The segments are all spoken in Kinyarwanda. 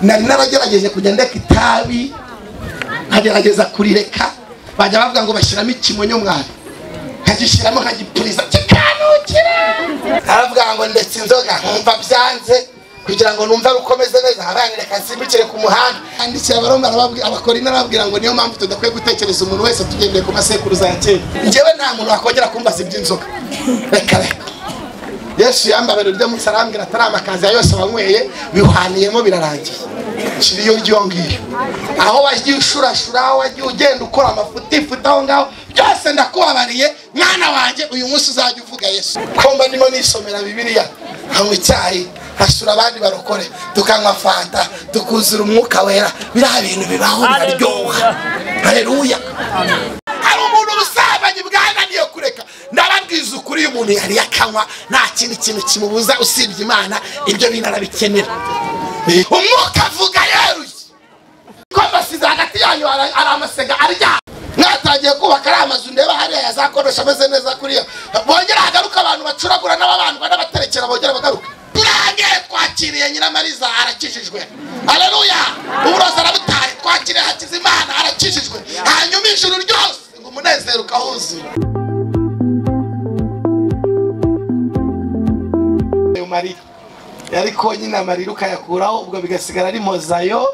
nari naragerageje kujya ndeka itabi nkagerageza kurireka bajya bavuga ngo bashyiramo ikimonyo mwana nkagishiramo nkagipuriza kikanukira aravuga ngo ndetse inzoga nkumva byanze kugira ngo numva rukomeze neza haranireka nsimbukire ku muhanda andikira abaroma abakorina arababwira ngo niyo mpamvu tudakwiye gutekereza umuntu wese tugendeye ku masekuruza ya kera njyewe nta muntu wakongera kumbaza iby'inzoga reka reka Yesu yambabera uryo munsi arambwira atari amakazi yose wanyweye bihaniyemo birarangiye shiriyo ryongiye aho wagiye ushurashura aho wagiye ugenda ukora amafuti aho ngaho byose ndakubabariye mwana wanjye uyu munsi uzajya uvuga Yesu komba ndimo nisomera Bibiliya hamwe icyayi hasura abandi barokore tukanywa fanta tukuzura umwuka wera biriya bintu bibaho biraryoha haleluya hari umuntu ubusambanyi bwananiye kureka ndababwiza ukuri umuntu yari yakanywa nta kindi kintu kimubuza usibye Imana ibyo bintu arabikenera umwuka avuga yeruye ko basize hagati yanyu ari amasega arya mwatangiye kubaka ari amazu ndeba hariya yazakoresha ameze neza kuriya bongera hagaruka abantu bacuragura n'ababandwa n'abaterekera bongera bagaruka turange twakiriye Nyiramariza arakijijwe haleluya uburoza arabutaye twakiriye Hakizimana arakijijwe hanyuma ijuru ryose ngo umunezero ukahuzuye Maria yariko nyina Maria ukayakuraho ubwo bigasigara ari mozayo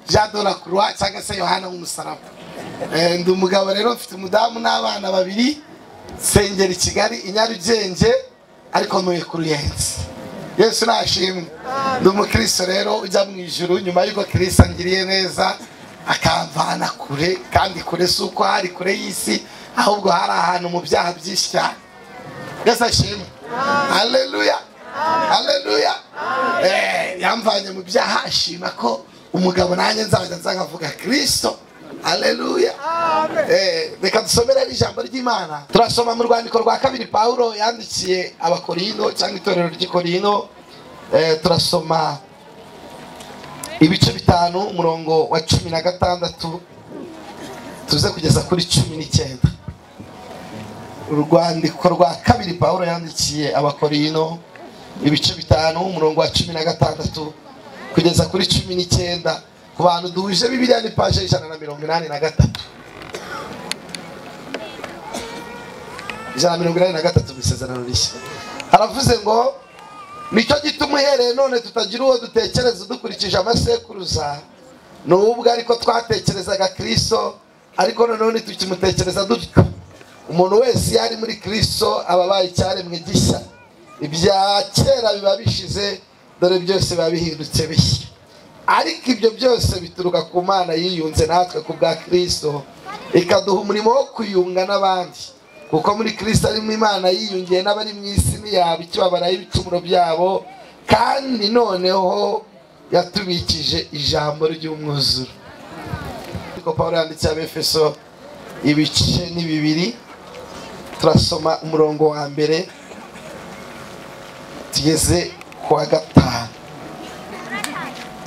Jean de la Croix cyangwa se Yohana w'umusaraba ndi umugabo rero mfite umudamu n'abana babiri sengera i Kigali i Nyarugenge ariko ntuye ku Ruyenzi Yesu nashimwe ndi umukristo rero ujya mu ijuru nyuma y'uko Kristo angiriye neza akamvana kure kandi kure suko hari kure y'isi ahubwo hari ahantu mu byaha byinshi cyane Yesu ashimwe haleluya haleluya yamvanye mu byaha ashima ko umugabo nanjye nzajya nzavuga Kristo haleluya reka dusomere ijambo ry'Imana turasoma mu rwandiko rwa kabiri Paulo yandikiye abakorino cyangwa itorero ry'Ikorino turasoma ibice 5 umurongo wa 16 tuze kugeza kuri 19 urwandiko rwa kabiri Paulo yandikiye abakorino ibice 5 umurongo wa 16 kugeza kuri 19 ku bantu duhuje Bibiliya ni page 183 183 bisezerano rishya aravuze ngo nicyo gituma uhereye none tutagira uwo dutekereza dukurikije amasekuruza n'ubwo ariko twatekerezaga Kristo ariko none tukimutekereza dutyo umuntu wese yari muri Kristo ababaye icyaremwe gishya ibya kera biba bishize dore byose babihindutse bishya ariko ibyo byose bituruka ku Mana yiyunze natwe ku bwa Kristo ikaduha umurimo wo kuyunga n'abandi kuko muri Kristo ari mu Imana yiyungiye n'abari mu isi n'iyabo ikibabaraho ibicumuro byabo kandi noneho yatubikije ijambo ry'umwuzuro ariko Paulo yanditse Abefeso ibice ni 2 turasoma umurongo wa mbere tugeze kwa 5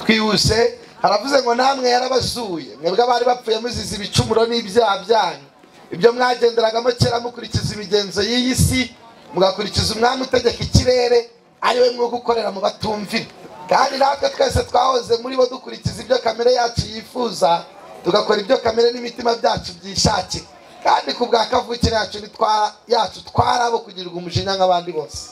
twihuse haravuze ngo namwe yarabazuye mwebwe abari bapfuye muzize ibicumuro n'ibyaha byanyu ibyo mwagenderagamo kera mukurikiza imigenzo y'iyi si mugakurikiza umwami utegeka ikirere ari we mwo gukorera mu batumvira kandi natwe twese twahoze muri bo dukurikiza ibyo kamere yacu yifuza tugakora ibyo kamere n'imitima byacu byishakira kandi ku bwa kavukire yacu twarabo kugirirwa umujinya nk'abandi bose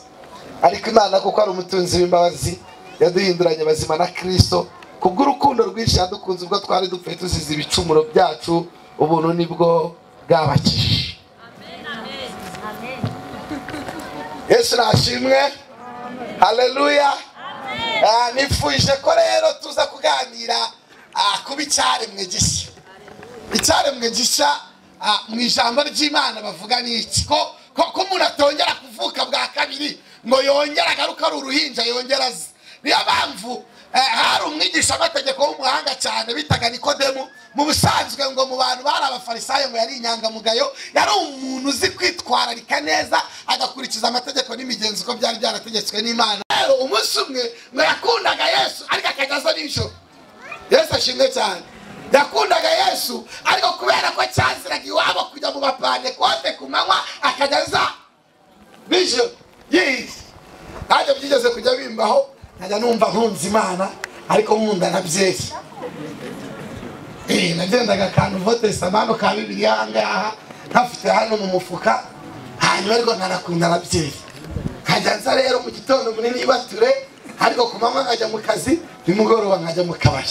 ariko Imana kuko ari umutunzi w'imbabazi yaduhinduranye bazima na Kristo kubw'urukundo rwinshi yadukunze ubwo twari dupfuye tuzize ibicumuro byacu ubuntu nibwo bwabakije amen Yesu nashimwe haleluya nifuje ko rero tuza kuganira kuba icyaremwe gishya icyaremwe gishya mu ijambo ry'Imana bavuga n'iki ko umuntu atongera kuvuka bwa kabiri ngo yongera agaruka ari uruhinja yongera azi niyo mpamvu hari umwigisha amategeko w'umuhanga cyane bitaga Nikodemu mu busanzwe ngo mu bantu bari abafarisayo ngo yari inyangamugayo yari umuntu uzi kwitwararika neza agakurikiza amategeko n'imigenzo uko byari byarategetswe n'Imana umunsi umwe ngo yakundaga Yesu ariko akajyaza n'ijoro Yesu ashimwe cyane yakundaga Yesu ariko kubera ko cyaziraga iwabo kujya mu bapantekote ku manywa akajyaza n'ijoro ntabwo byigeze kujya bimbaho nkajya numva nkunze Imana ariko nkunda nabyeyi nagendaga akantu vote samano ka Bibiliya ahangaha nkafite hano mu mufuka, hanyuma ariko nkanakunda nabyeyi. Nkajya nza rero mu gitondo munini ibature, ariko ku manywa nkajya mu kazi, nimugoroba nkajya mu kabari.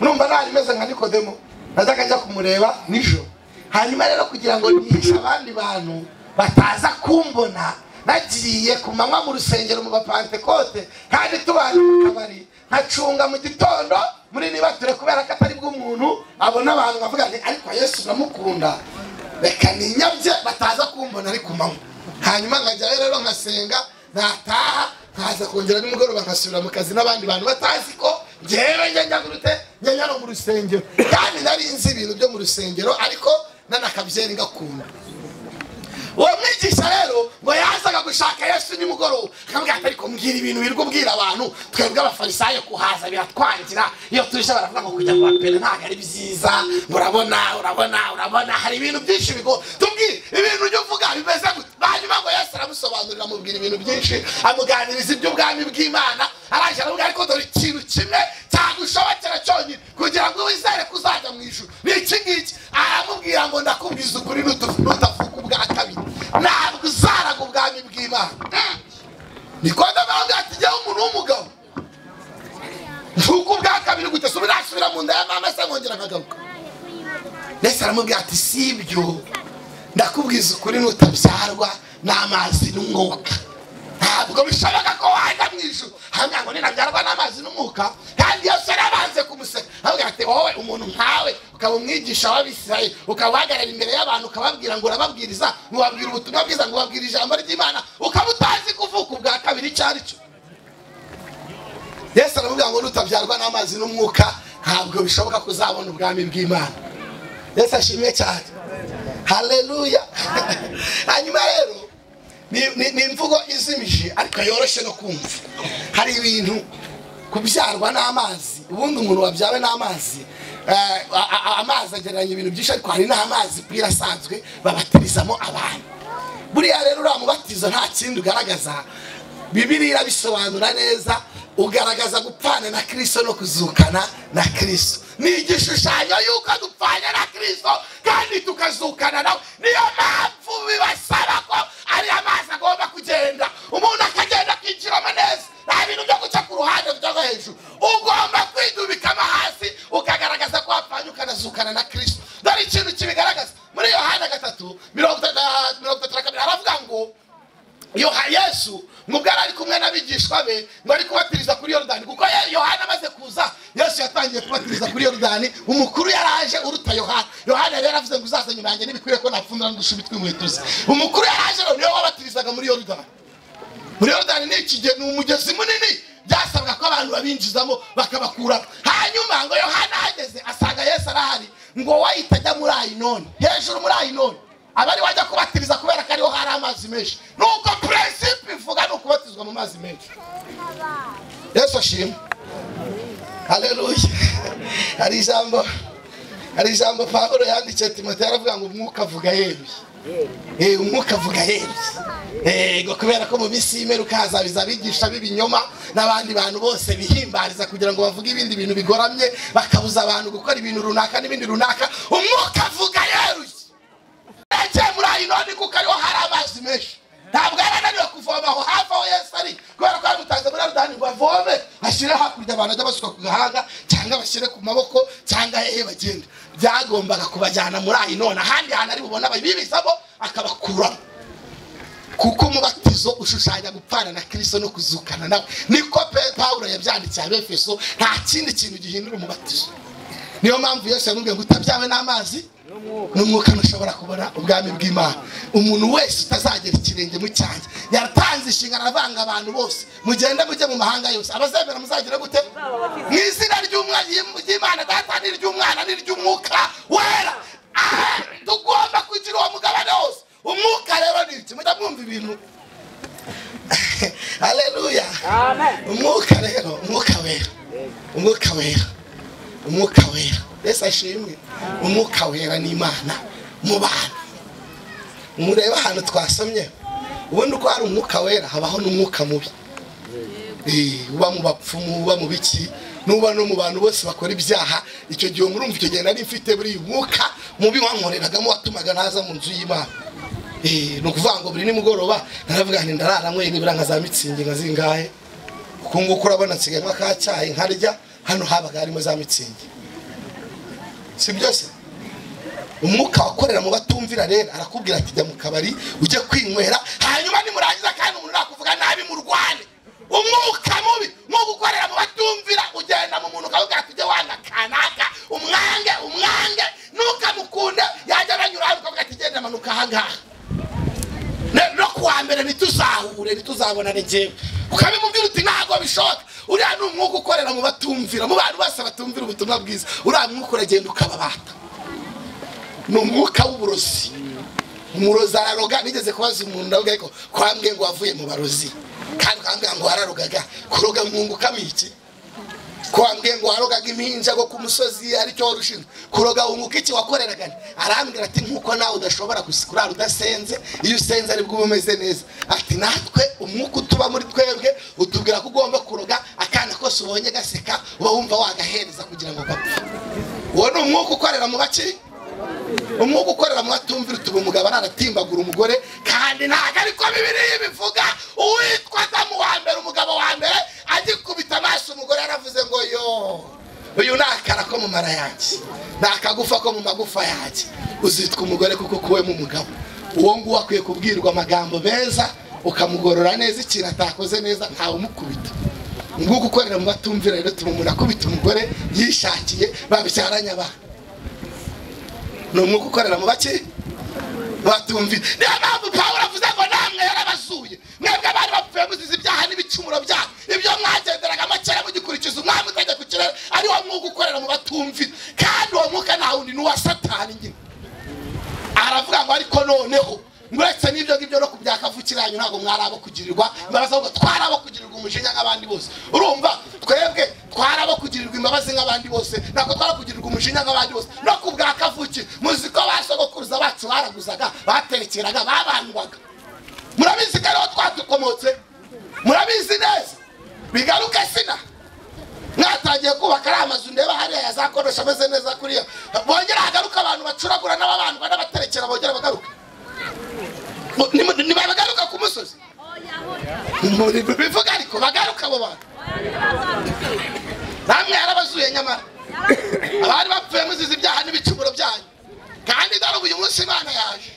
Numva nari meze nka Nikodemo, najyaga njya kumureba nijoro. Hanyuma rero kugira ngo nihishe abandi bantu bataza kumbona, nagiye ku manywa mu rusengero mu bapantekote, kandi tubanye mu kabari, nkacunga mu gitondo muri nibature, kubera ko atari bw'umuntu abona abantu bavuga nti ariko Yesu uramukunda, reka ninyabye bataza kumbona ari ku manywa. Hanyuma nkajya rero nkasenga, nataha nkaza kongera nimugoroba nkasubira mu kazi n'abandi bantu batazi ko njyewe njya no mu rusengero, kandi nari nzi ibintu byo mu rusengero ariko nanakabyeri ngakunda. Uwo mwigisha rero ngo yazaga gushaka Yesu nimugoroba, akambwira ati ariko mbwira ibintu birirwa ubwira abantu, twebwe abafarisayo kuhaza biratwangira, iyo tuje baravuga ngo kujya mu bapere ntabwo ari byiza, urabona hari ibintu byinshi bigo, tubwire ibintu ujya uvuga bimeze gute. Hanyuma ngo Yesu aramusobanurira, amubwira ibintu byinshi, amuganiriza iby'ubwami bw'Imana, arangije aravuga ariko dore ikintu kimwe cyagushobokera cyonyine kugira ngo wizere kuzajya mu ijuru ni iki ngiki. Aramubwira ngo ndakubwiza ukuri nutavuka ubwa kabiri ntabwo uzaraga ubwami bw'Imana. Nikodemo aravuga ati jyewe umuntu w'umugabo mvuka ubwa kabiri gute, subira mu nda ya mama se nkongera nkagaruka. Yesu aramubwira ati si ibyo, ndakubwiza ukuri nutabyarwa n'amazi n'umwuka ntabwo bishoboka ko wajya mu ijuru. Hanyuma ngo ninabyarwa n'amazi n'umwuka, kandi Yesu yarabanze kumuseka, avuga ati wowe umuntu nkawe ukaba umwigisha w'Abisirayeli, ukabahagarara imbere y'abantu ukababwira ngo urababwiriza, mubabwira ubutumwa bwiza, ngo ubabwira ijambo ry'Imana, ukaba utazi kuvuka ubwa kabiri icyo ari cyo. Yesu aravuga ngo nutabyarwa n'amazi n'umwuka ntabwo bishoboka kuzabona ubwami bw'Imana. Yesu ashimwe cyane, haleluya. Hanyuma rero ni imvugo izimije ariko yoroshye no kumva. Hari ibintu kubyarwa n'amazi, ubundi umuntu wabyawe n'amazi, amazi agereranya ibintu byinshi, ariko hari n'amazi pira asanzwe babatirizamo abantu. Buriya rero uriya mubatizo nta kindi ugaragaza, Bibiliya irabisobanura neza, ugaragaza gupfana na Kristo no kuzukana na Kristo. Ni igishushanyo yuko dupfanye na Kristo kandi tukazukana nawe. Niyo mpamvu bibasaba ko ari amazi agomba kugenda, umuntu akagenda kwinjiramo neza, nta bintu byo guca ku ruhande byo hejuru. Ugomba kwidubikama hasi ukagaragaza ko wapfanye ukanazukana na Kristo. Dore ikintu kibigaragaza muri Yohana 3:32 aravuga ngo Yesu nubwo ari kumwe n'abigishwa be ngo ari kubatiriza kuri Yorodani, kuko Yohana amaze kuza Yesu yatangiye kubatiriza kuri Yorodani. Umukuru yaraje uruta Yohana. Yohana rero avuze ngo uzaza nyuma yanjye nibikwiye ko napfundura ngushubitwe inkweto ze. Umukuru yaraje rero niwe wabatirizaga muri Yorodani. Muri Yorodani ni ikigeni, umugezi munini, byasabwa ko abantu babinjizamo bakabakura. Hanyuma ngo Yohana ageze asanga Yesu arahari, ngo wahita ajya muri Ayinoni, hejuru muri Ayinoni abari wajya kubatiriza kubera ko ariho hari amazi menshi. Nuko principe ivuga no kubatizwa mu mazi menshi. Yesu ashimwe, haleluya. Hari ijambo Pawulo yandikiye Timoteyo aravuga ngo umwuka avuga yeruye. Umwuka avuga yeruye. Ngo kubera ko mu minsi y'imperuka hazabiza abigisha b'ibinyoma n'abandi bantu bose bihimbariza kugira ngo bavuge ibindi bintu bigoramye, bakabuza abantu gukora ibintu runaka n'ibindi runaka. Umwuka avuga yeruye. Muri Ayinoni kuko ariho hari amazi menshi, ntabwo yarananiwe kuvoma aho hafi aho Yesu ari, kubera ko yamutanze muri Yorodani ngo avome ashyire hakurya, abantu ajya basuka ku gahanga cyangwa bashyire ku maboko cyangwa hehe bagenda. Byagombaga kubajyana muri Ayinoni, ahandi hantu ari bubona babibizamo akabakuramo, kuko umubatizo ushushanya gupfana na Kristo no kuzukana nawe. Niko Pawulo yabyandikiye Abefeso, nta kindi kintu gihindura umubatizo. Niyo mpamvu Yesu yamubwiye ngo utabyawe n'amazi n'umwuka ntushobora kubona ubwami bw'Imana. Umuntu wese utazagera ikirenge mu cyanjye yatanze inshingano avanga abantu bose, mugende mujye mu mahanga yose, abazemera muzagira gute? Mu izina ry'Imana Data n'iry'Umwana n'iry'Umwuka wera. Tugomba kugira uwo mugabane wose. Umwuka rero ni iki? Mujya mwumva ibintu. Haleluya, amen. Umwuka rero, umwuka wera. Yesu ashimwe. Umwuka wera ni Imana mu bantu. Mureba ahantu twasomye, ubundi uko hari umwuka wera habaho n'umwuka mubi. uba mu bapfumu uba mu biki nuba no mu bantu bose bakora ibyaha. Icyo gihe murumva icyo gihe nari mfite buri mwuka mubi wankoreragamo watumaga naza mu nzu y'Imana. No kuvuga ngo buri nimugoroba naravuga nti ndarara mwe nibura nka za mitsingi nka zingahe kungu kurabona nsigaye ka cyayi nkarya hano habaga harimo za mitsingi. Si byose umwuka wakorera mu batumvira rero arakubwira ati jya mu kabari ujye kwinywera hanyuma nimurangiza kandi umuntu nakuvuga nabi mu rwane. Umwuka mubi mu gukorera mu batumvira ugenda mu muntu kavuga ati jya wanga kanaka umwange nukamukunde yajya banyura hano kavuga ati genda manuka ahangaha no kuwa mbere ntituzabona nejewe ukabimubwira uti ntago bishoboka. Uriya ni umwuka ukorera mu batumvira mu bantu bose batumvira ubutumwa bwiza. Uriya mwuka uragenda ukababata. Ni umwuka w'uburozi. Umurozi araroga. Nigeze kubaza umuntu ndavuga ko kwambwe ngo wavuye mu barozi kandi kwambwe ngo wararogaga kuroga mwunguka miki kwambwe ngo warogaga impinja go ku musozi aricyo warushinzwe kuroga wunguka iki wakoreraga. Arambwira ati nkuko nawe udashobora gusikurara udasenze iyo usenze ari bwo umeze neza. Ati natwe umwuka utuba muri twebwe utubwira ko ugomba kuroga akana kose ubonye gaseka uba wumva wagahereza kugira ngo gapfe. Uwo ni umwuka ukorera mu baki. Umwuka ukorera mu batumvira utuma umugabo aratimbagura umugore kandi ntago ariko Bibiliya bivuga. Uwitwa Adamu wa mbere umugabo wa mbere agikubita amaso umugore yaravuze ngo yo uyu nakara ko mu mara yanjye nakagufa ko mu magufa yanjye uzitwa umugore kuko kuwe mu mugabo. Uwo nguwo akwiye kubwirwa amagambo meza ukamugorora neza ikintu atakoze neza ntawe umukubita. Umwuka ukorera mu batumvira rero tuma umuntu akubita umugore yishakiye babicyaranye abana. No mwuka ukorera mu baki batumvira. Niyo mpamvu Pawulo avuze ngo namwe yarabasuye mwebwe abari bapfuye muzize ibyaha n'ibicumuro byabo ibyo mwagenderaga amakera mugikurikiza umwami utajya ku kirere ari wo mwuka ukorera mu batumvira. Kandi uwo mwuka nta wundi ni uwa Satani nyine. Aravuga ngo ariko noneho nguretse n'ibyo ngibyo no kubyakavukiranye ntago mwari abo kugirirwa imbabazi ahubwo twari abo kugirirwa umujinya nk'abandi bose. Urumva twebwe twari abo kugirirwa imbabazi nk'abandi bose nako twari kugirirwa umujinya nk'abandi bose no kubwakavuki. Muzi ko basogokuruza bacu baraguzaga baterekeraga babandwaga. Murabizi ko ariho twatukomotse murabizi neza bigaruke sina mwatangiye kubaka ari amazu ndeba hariya yazakoresha ameze neza kuriya bongera hagaruka abantu bacuragura n'ababandwa n'abaterekera bongera bagaruka. Ni bagaruka ku musozi bivuga ariko bagaruka abo bantu namwe yarabazuye nyamara abari bapfuye muzize ibyaha n'ibicumuro byanyu. Kandi dore uyu munsi Imana yaje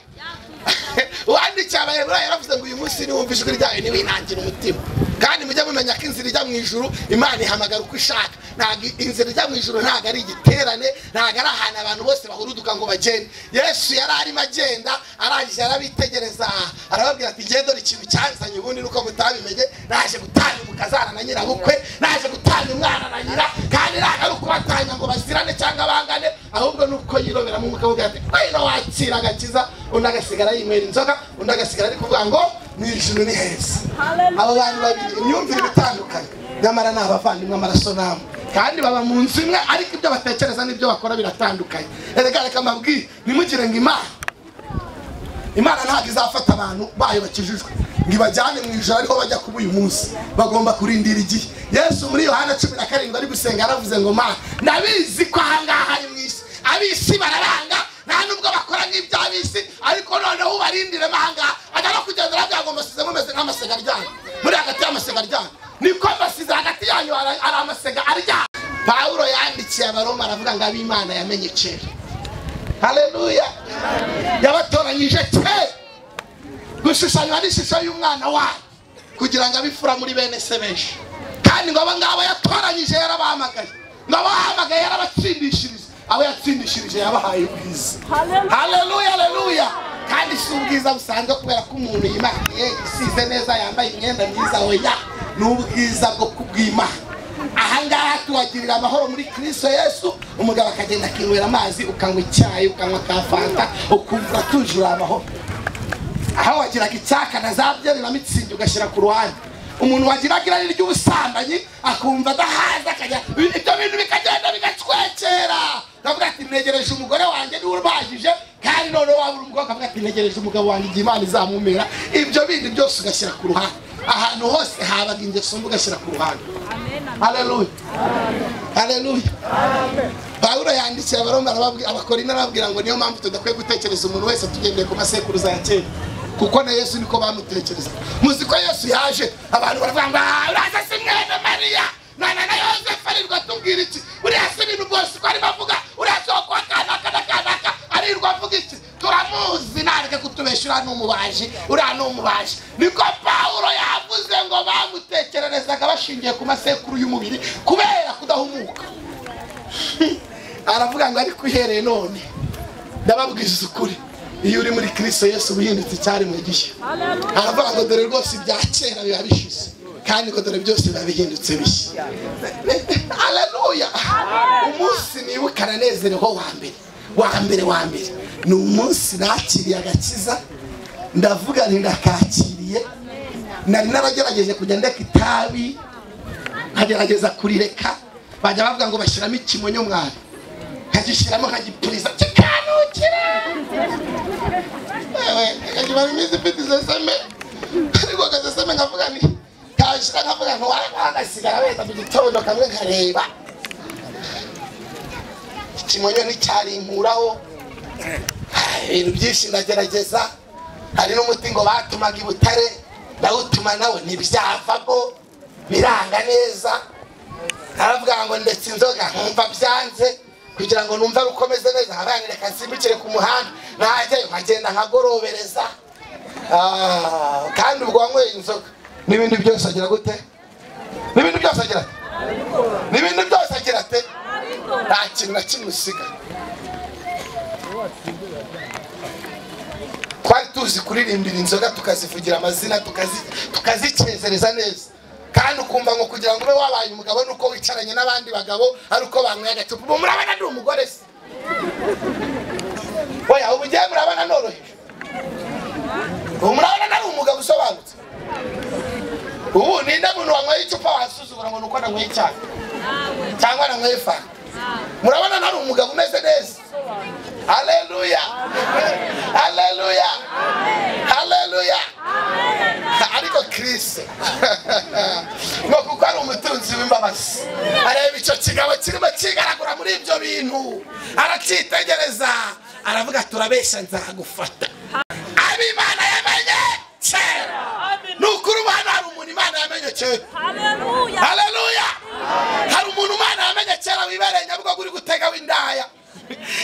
uwandikiye Abaheburayo yaravuze ngo uyu munsi niwumva ijwi ryayo niwinangira umutima. Kandi mujya mumenya ko inzira ijya mu ijuru Imana ihamagara uko ishaka. Ntabwo inzira ijya mu ijuru ntabwo ari igiterane ntabwo ari ahantu abantu bose bahuruduka ngo bagende. Yesu yari arimo agenda arangije arabitegereza arababwira ati ngende dore ikintu cyanzanye ubundi nuko mutabimenye naje gutanga umukazana na nyirabukwe naje gutanga umwana na nyina kandi ntabwo ari ukubatanya ngo bazirane cyangwa bangane ahubwo nuko yirobera mu mugabo ati kwino wakira agakiza undi agasigara yinywera inzoga undi agasigara ari kuvuga ngo mu ijuru ni heza. Abo bantu babiri imyumvire bitandukanye nyamara ni abavandimwe amaraso namwe kandi baba mu nzu imwe ariko ibyo batekereza n'ibyo bakora biratandukanye. Reka mbabwire nimugire ngo Imana ntabwo izafata abantu bayo bakijijwe ngo ibajyane mu ijuru ariho bajya kuba uyu munsi. Bagomba kurindira igihe. Yesu muri Yohana 17 ari gusenga yaravuze ngo Mana ndabizi ko ahangaha ari mu isi abisi bararanga nta nubwo bakora nk'iby'abisi ariko noneho ubarindire ahangaha agana kugendera byango mbasize mumeze nk'amasega aryana muri hagati y'amasega aryana niko mbasize hagati yanyu ari amasega aryana. Pawulo yandikiye Abaroma aravuga ngo ab'Imana yamenye kera. Haleluya. Yabatoranyije kera gushushanywa n'ishusho y'umwana wayo kugira ngo abifura muri bene se benshi. Kandi ngo aba ngabo yatoranyije yarabahamagaye ngo abahamagaye yarabatsindishiriza abo yatsindishirije yabahaye ubwiza. Haleluya haleluya. Kandi si ubwiza busanzwe kubera ko umuntu yimakiye isize neza yambaye imyenda myiza oya n'ubwiza bwo kubw'Imana. Ahangaha tuwagirira amahoro muri Kristo Yesu. Umugabo akagenda akinywera amazi ukanywa icyayi ukanywa ka fanta ukumva tujura amahoro. Aho wagiraga icyaka na za byeri na mitsingi ugashyira ku ruhande. Umuntu wagiragira ry'ubusambanyi akumva adahaza akajya ibyo bintu bikagenda bigacwekera. Ndavuga ati negereje umugore wanjye ni urbagije kandi none wabura umugabo akavuga ati negereje umugabo wanjye Imana izamumera. Ibyo bindi byose ugashyira ku ruhande. ahantu hose habaga ingeso mbi ugashyira ku ruhande. Haleluya, haleluya. Pawulo yandikiye Abaroma Abakorinto arababwira ngo niyo mpamvu tudakwiye gutekereza umuntu wese tugendeye ku masekuruza ya kera, kuko na Yesu niko bamutekereza. Muzi ko Yesu yaje abantu baravuga ngo uraza si mwene Mariya nana na Yosefu arirwa tubwira iki, uriya si ibintu byose ko ari bavuga, uriya soko kanaka arirwa avuga iki, turamuzi nareke kutubeshura n'umubaji, uriya n'umubaji. Niko Pawulo yavuze ngo bamutekererezaga bashingiye ku masekuru y'umubiri kubera kudahumuka. Aravuga ngo ariko uhereye none ndababwiza ukuri, iyo uri muri Kristo Yesu ubihindutse cyari mu gishya. Aravuga ngo dore rwose ibya kera biba bishize kandi ngo dore byose biba bihindutse bishya. Haleluya. Umunsi nibuka nanezereho wa mbere ni umunsi nakiriye agakiza, ndavuga nti ndakakiriye. Nari naragerageje kujya ndeka itabi, nkagerageza kurireka, bajya bavuga ngo bashyiramo ikimonyo mwari, nkagishiramo nkagipuriza kikanukira. Nkagibara imizi mfite iseseme, ariko agaseseme nkavuga nti kashira, nkavuga ngo wagasigara weza mu gitondo kamwe nkareba. Ikimonyo nticyari inkuraho, ibintu byinshi ndagerageza. Hari n'umuti ngo batumaga i Butare, ndawutuma nawe ntibyavamo, biranga neza. Aravuga ngo ndetse inzoga nkumva byanze, kugira ngo numva rukomeze neza nkabana reka nsimbukire ku muhanda, najyayo nkagenda nkagorobereza. Kandi ubwo wanyweye inzoga n'ibindi byose agira gute? N'ibindi byose agira ate? N'ibindi byose agira ate? Nta kintu na kimwe usiga. Twari tuzi kuririmbira inzoga, tukazivugira amazina, tukazicezereza neza. Kandi ukumva ngo kugira ngo ube wabaye umugabo nuko wicaranye n'abandi bagabo ari uko banyweye agacupa. Ubu murabona ndi umugore se? Oya, ubu ngiye murabona noroheje. Ubu murabona nari umugabo usobanutse. Ubu ninde muntu wanyweye icupa wasuzugura ngo nuko nanyweye icyayi cyangwa nanyweye fa? Murabona nari umugabo umeze neza. Haleluya, haleluya, haleluya. Ariko Kristo ngo kuko ari umutunzi w'imbabazi, areba icyo kigabo kirimo kigaragura muri ibyo bintu, aracyitegereza, aravuga turabeshya nzagufata. Abimana yamenye kera, nukuri umwana hari umuntu Imana yamenye kera. Haleluya, haleluya. Hari umuntu Imana yamenye kera wibereye Nyabugogo uri gutega w'indaya,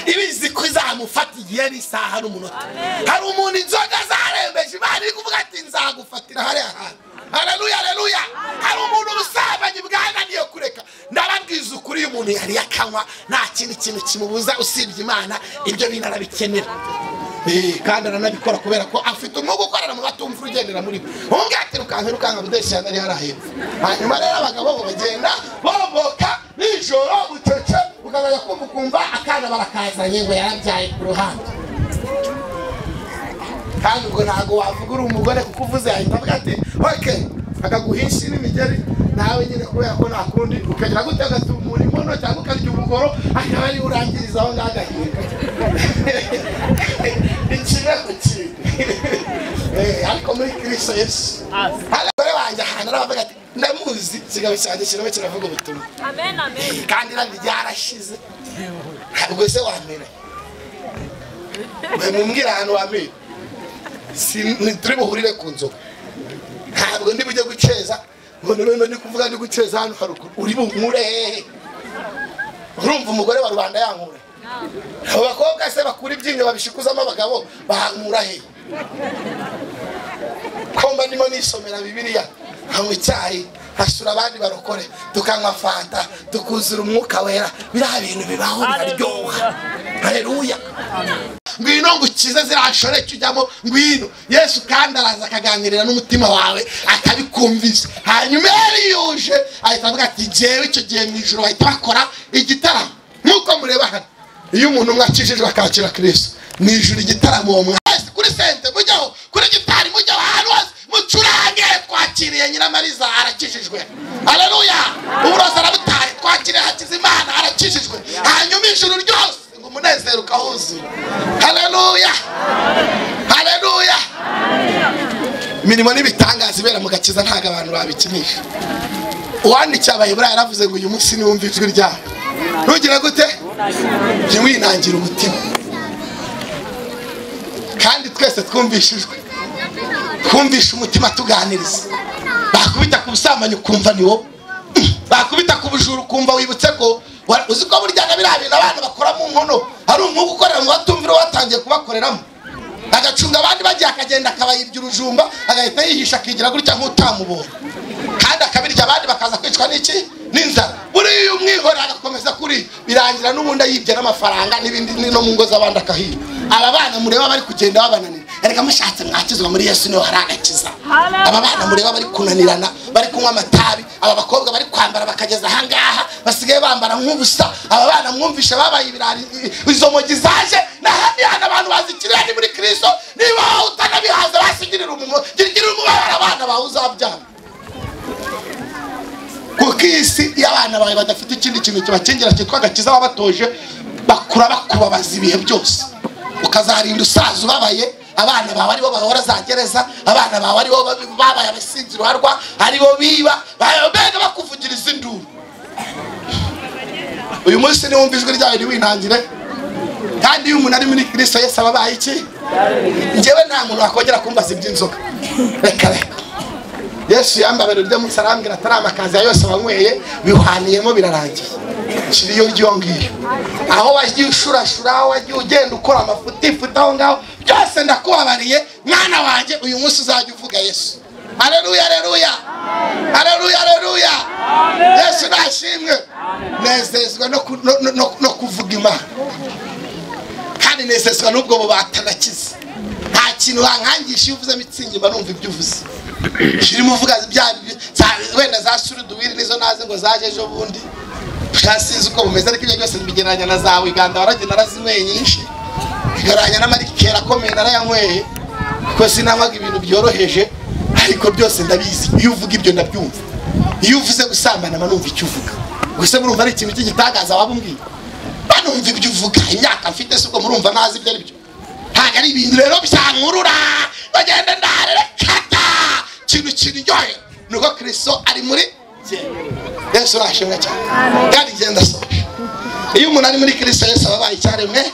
ibizi ko izamufata igihe n'isaha n'umunota. Hari umuntu inzoga zarembeje Imana iri kuvuga ati nzagufatira hariya hantu. Haleluya, haleluya. Hari umuntu ubusambanyi bwananiye kureka, ndababwiza ukuri umuntu yari yakanywa nta kindi kintu kimubuza usibye Imana, ibyo bintu arabikenera. Kandi aranabikora kubera ko afite umwuga ukorera mu batumva ugendera muri bo. Umubwate rukanka budeshya ari harahepfo. Hanyuma rero abagabo bo bagenda bomboka nijoro bucece, ukazajya kumva akana barakazanye ngo yarabyaye ku ruhande. Kandi ubwo ntago wavuga uri umugore kuko uvuze ahita avuga ati okay, akaguhisha n'imigeri nawe nyine kubera ko nakundi ukagira gutega umurimo no cyangwa ukarya ubugoro akaba ari urangiriza aho ngagahinga. Ikira kuki. Ariko muri Kristo Yesu. Abagore banje ahantu aravuga ati ndamuzi, kigabo cyanjye kirimo kiravuga ubutumwa. Amen, amen. Kandi nandi ryarashize. Ntabwo se wamera. Mumbwira ahantu wamera. Turi buhurire ku nzoga. Ntabwo ndi bujye guceza, ngo none ndi kuvuga ndi guceza hano haruguru. Uri bunkure. Urumva umugore wa rubanda yankura. Abo bakobwa se bakura ibyinyo babishikuzamo abagabo bankura he? Komba ndimo nisomera Bibiliya, hamwe icyayi, hasura abandi barokore, tukanywa fanta, tukuzura umwuka wera, biriya bintu bibaho biraryoha. Haleluya. Ngwino ngukize zirashoreke ujyamo, ngwino. Yesu kandi araza akaganirira n'umutima wawe akabikumvise. Hanyuma yuje ahita avuga ati jewe icyo gihe mu ijuru bahita bakora igitaramo nkuko mureba hano. Iyo umuntu mwakijijwe akakira Kristo mu ijuru igitaramo uwo mwese kuri sente mujyaho, kuri gitari mujyaho, ahantu hose mucurange. Twakiriye Nyiramariza arakijijwe. Haleluya. Uburozi arabutaye, twakiriye Hakizimana arakijijwe. Hanyuma ijuru ryose ngo umunezero ukahuzura. Haleluya, haleluya. imirimo n'ibitangaza ibera mu gakiza ntago abantu babikinisha. Uwandikiye Abaheburayo yaravuze ngo uyu munsi ni wumva ijwi ryawe ntugira gute ntiwinangire umutima. Kandi twese twumvishijwe, twumvisha umutima tuganiriza. Bakubita ku busambanyi ukumva ni wowe, bakubita ku bujuru ukumva wibutse ko uzi ko burya na biriya bintu abantu bakora mu nkono hari umwuga ukorera mu batumvira watangiye kubakoreramo, agacunga abandi bagiye akagenda akabayibya urujumba agahita yihisha akigira gutya nk'utamubonye, kandi akabirya abandi bakaza kwicwa n'iki n'inzara. Buriya umwihorera agakomeza kuri birangira n'ubundi yibye n'amafaranga n'ibindi no mu ngo z'abandi akahiba. Aba bana mureba bari kugenda babananira, erega mushatse mwakizwa muri Yesu niho hari agakiza. Aba bana mureba bari kunanirana, bari kunywa amatabi, aba bakobwa bari kwambara bakageza ahangaha basigaye bambara nk'ubusa. Aba bana mwumvisha babaye ibirari, izo mogi zaje n'ahandi hana abantu bazikirira ni muri Kristo. Niba utanabihaza basigirira girira umubabara abana bawe uzabyara. Kuko isi y'abana bawe badafite ikindi kintu kibakingira cyitwa agakiza babatoje, bakura bakubabaza ibihe byose. Ukazarinda usaza ubabaye, abana bawe aribo bahora za gereza, abana bawe aribo babaye abasinzi ruharwa, aribo biba mbega bakuvugiriza induru. Uyu munsi ni wumva ijwi ryawe ntiwinangire. Kandi iyo umuntu ari muri Kristo Yesu ababaye iki? Njyewe nta muntu wakongera kumbaza iby'inzoga. Reka reka Yesu yambabera urya munsi arambwira atari amakazi yose wanyweye bihaniyemo birarangiye. Shiriyo ryongiye aho wagiye ushurashura, aho wagiye ugenda ukora amafuti aho ngaho byose ndakubabariye mwana wanjye. Uyu munsi uzajya uvuga Yesu. Haleluya, haleluya, haleluya, haleluya. Yesu nashimwe. Nezezwa no kuvuga Imana, kandi nezezwa n'ubwo bubatanakiza. Nta kintu wankangisha iyo uvuze mitsingi mba numva ibyo uvuze. Shirimo uvuga bya wenda za suruduwiri nizo naze ngo zaje ejo bundi. Cyasize uko bumeze ariko ibyo byose bigeranya na zawe iganda waragenda arazinyweye nyinshi. Igaranya n'amarikera akomeye narayanyweye. Kuko sinamaga ibintu byoroheje ariko byose ndabizi. Iyo uvuga ibyo ndabyumva. Iyo uvuze gusambana manumva icyo uvuga. Gusa murumva ari ikintu cy'igitangaza wabumbwiye. Banumva ibyo uvuga. Imyaka mfite sibwo murumva nazi ibyo ari byo. Ntago ari ibintu rero byankurura bagenda ndarekata kintu kiryohe. Nuko Kristo ari muri Yesu rashimwe cyane. Kandi genda so. Iyo umuntu ari muri Kristo Yesu ababaye icyaremwe.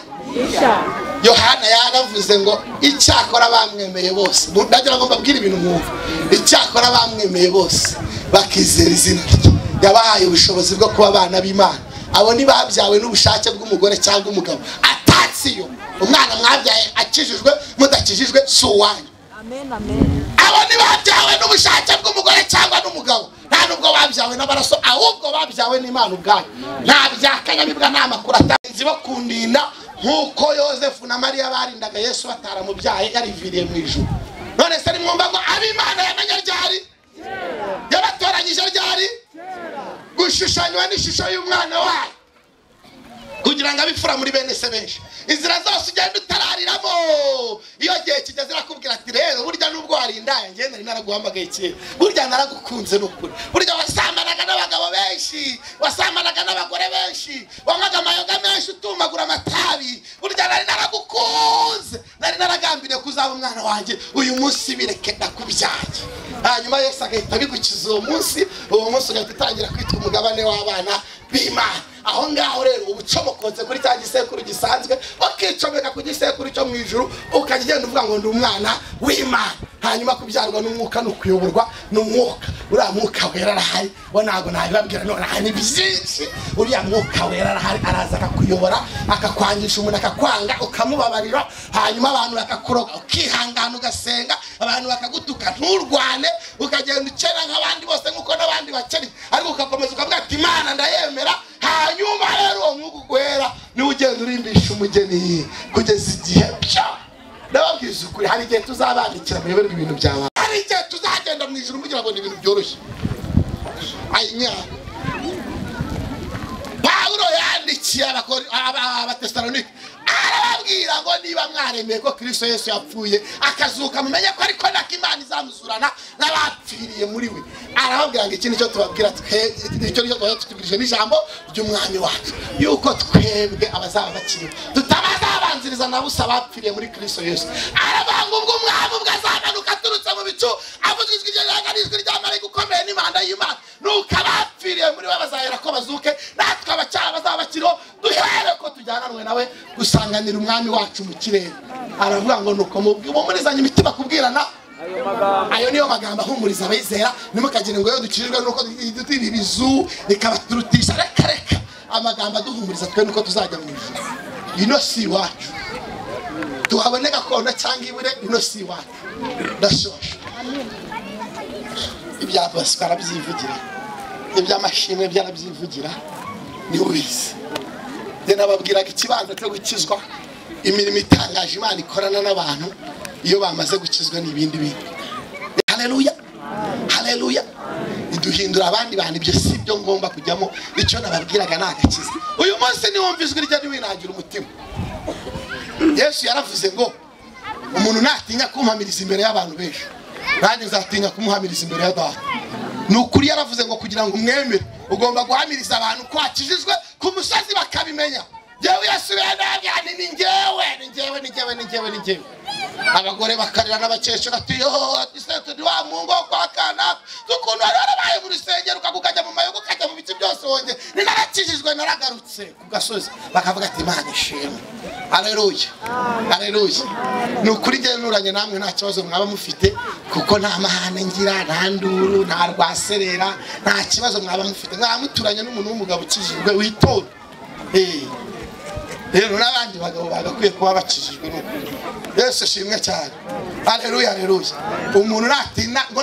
Yohana yaravuze ngo icyakora bamwemeye bose. Ndagira ngo mbabwire ibintu mwumva. Icyakora bamwemeye bose bakizera izina rye. Yabahaye ubushobozi bwo kuba abana b'Imana. Abo ni babyawe n'ubushake bw'umugore cyangwa umugabo. Atatsiyo. Umwana mwabyaye akijijwe mudakijijwe so wanyu. Amen, amen. Abo ni babyawe n'ubushake bw'umugore cyangwa n'umugabo. Nta nubwo babyawe n'abaraso, ahubwo babyawe n'Imana ubwayo. Nta byakanyamibwa nta makuru atanzi bakundinda nkuko Yosefu na Mariya barindaga Yesu bataramubyaye yariviriye mu ijuru. None se nimwumva ngo ab'Imana yamenye ryari? Yabatoranyije ryari? Gushushanywa n'ishusho y'umwana wayo kugira ngo abifura muri bene se benshi. Inzira zose ugenda utarariramo iyo gihe kigeze rakubwira ati rero burya nubwo warindaya ngende nari naraguhamagaye kera, burya naragukunze n'ukuri, burya wasambanaga n'abagabo benshi, wasambanaga n'abagore benshi, wanywaga amayoga menshi utumagura amatabi, burya nari naragukunze, nari naragambiriye kuzaba umwana wanjye. Uyu munsi bireke ndakubyaye. Hanyuma Yesu agahita bigukiza uwo munsi ugahita utangira kwitwa umugabane w'abana b'Imana. Aho ngaho rero ubucomokoze kuri cya gisekuru gisanzwe ukicomeka ku gisekuru cyo mu ijuru ukagenda uvuga ngo ndi umwana w'Imana. Hanyuma kubyarwa n'umwuka no kuyoborwa n'umwuka. Uriya mwuka wera arahari, bo ntago nabibabwira none ni byinshi. Uriya mwuka wera arahari, araza akakuyobora akakwangisha umuntu akakwanga ukamubabarira, hanyuma abantu bakakuroga ukihangana ugasenga, abantu bakagutuka nturwane, ukagenda ukena nk'abandi bose nk'uko n'abandi bakeri, ariko ugakomeza ukavuga ati Imana ndayemera. Hanyuma rero uwo mwuka wera niwe ugenda urimbisha umugeni kugeza igihe cyawe. Ndababwiza ukuri, hari igihe tuzabandikira muyoberwa ibintu byawe, hari igihe tuzagenda mu ijuru mugira ngo ni ibintu byoroshye. Ayinya Pawulo yandikiye Abatesalonike arababwira ngo niba mwaremeye ko Kristo Yesu yapfuye akazuka mumenye ko ariko nako Imana izamuzurana n'abapfiriye muri we. Arababwira ngo iki nicyo tubabwira icyo nicyo tutubwirije n'ijambo ry'umwami wacu, yuko twebwe abazaba bakiriho tutabazabanziriza na busa bapfiriye muri Kristo Yesu. Arabanga ubwo umwami ubwo azamanuka azamuka aturutse mu bicu avuga ijwi ry'ijwi rya marayika ukomeye n'imana y'Imana nuko abapfiriye muri we bazahera ko bazuke natwe abacyara bazaba bakiriho duhere ko tujyananwe nawe gusanganira umwami wacu mu kirere. Aravuga ngo nuko mumurizanye imitima kubwirana ayo niyo magambo ahumuriza abayizera. Nimukagire ngo yo dukirirwe nuko dutira ibizu rikabaturutisha reka amagambo aduhumuriza twe nuko tuzajya mu ijuru. Ino si iwacu tuhabone gakondo cyangwa ibure, ino si iwacu. Ndashosha ibya bose barabyivugira, iby'amashimwe byarabyivugira, ni ubizi. Nababwiraga ikibanza cyo gukizwa, imirimo itangaje Imana ikorana n'abantu iyo bamaze gukizwa n'ibindi bintu. Haleluya, haleluya. Iduhindura abandi bantu, ibyo si byo ngomba kujyamo. Icyo nababwiraga nagakiza. Uyu munsi niwumva ijwi rye ntiwinangire umutima. Yesu yaravuze ngo umuntu natinya kumuhamiriza imbere y'abantu benshi, nanjye nzatinya kumuhamiriza imbere ya Data. Ni ukuri yaravuze ngo kugira ngo umwemere ugomba guhamiriza abantu ko wakijijwe ku musozi bakabimenya. Jewe Yesu yanabyanze ni njyewe. Abagore bakarira n'abakecuru ati yo isete ndi wa Mungu kwa kana tukuntu barabaye mu rusengero ukagukajya mu mayogo kajya mu biti byose wonge ni narakijijwe naragarutse ku gasozi bakavuga ati Imana ishimwe. Haleluya, haleluya. Ni ukuri ngiye nuranye namwe nta kibazo mwaba mufite kuko nta mahane ngira, nta nduru, nta rwaserera, nta kibazo mwaba mufite. Mwamuturanye n'umuntu w'umugabo ukijijwe witonda. Rero n'abandi bagabo bagakwiye kuba bakijijwe n'ukuri. Yesu ashimwe cyane. Haleluya, haleluya. Umuntu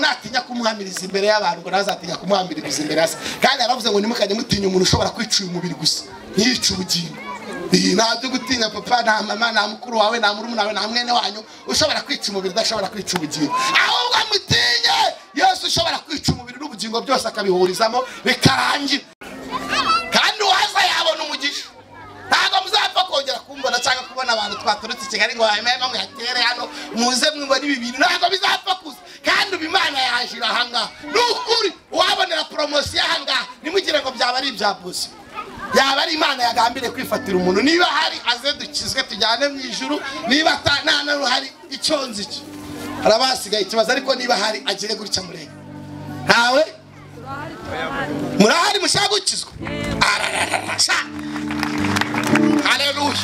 natinya kumuhamiriza imbere y'abantu ngo nazatinya kumuhamiriza imbere yase. Kandi aravuze ngo nimukajye mutinya umuntu ushobora kwica umubiri gusa ntiyica ubugingo. Ntabyo gutinya papa na mama na mukuru wawe na murumuna wawe na mwene wanyu ushobora kwica umubiri udashobora kwica ubugingo. Ahubwo mutinye Yesu ushobora kwica umubiri n'ubugingo byose akabihurizamo bikarangira. Kandi waza yabona umugisha. Ntabwo muzapfa kongera kumbona cyangwa kubona abantu twaturutse Kigali ngo hanyuma muyatere hano muze mwibona ibi bintu. Ntabwo bizapfa kuza. Kandi ubimana yashira hanga. Nukuri wabonera promotion hanga nimugire ngo byaba ari ibya bosi. Yaba ari Imana yagambire kwifatira umuntu. Niba hari aze dukizwe tujyane mu ijuru, niba atanana hari icyo nziki arabasigaye ikibazo, ariko niba hari agire gutya murenge ntawe murahari mushaka gukizwa. Haleluya.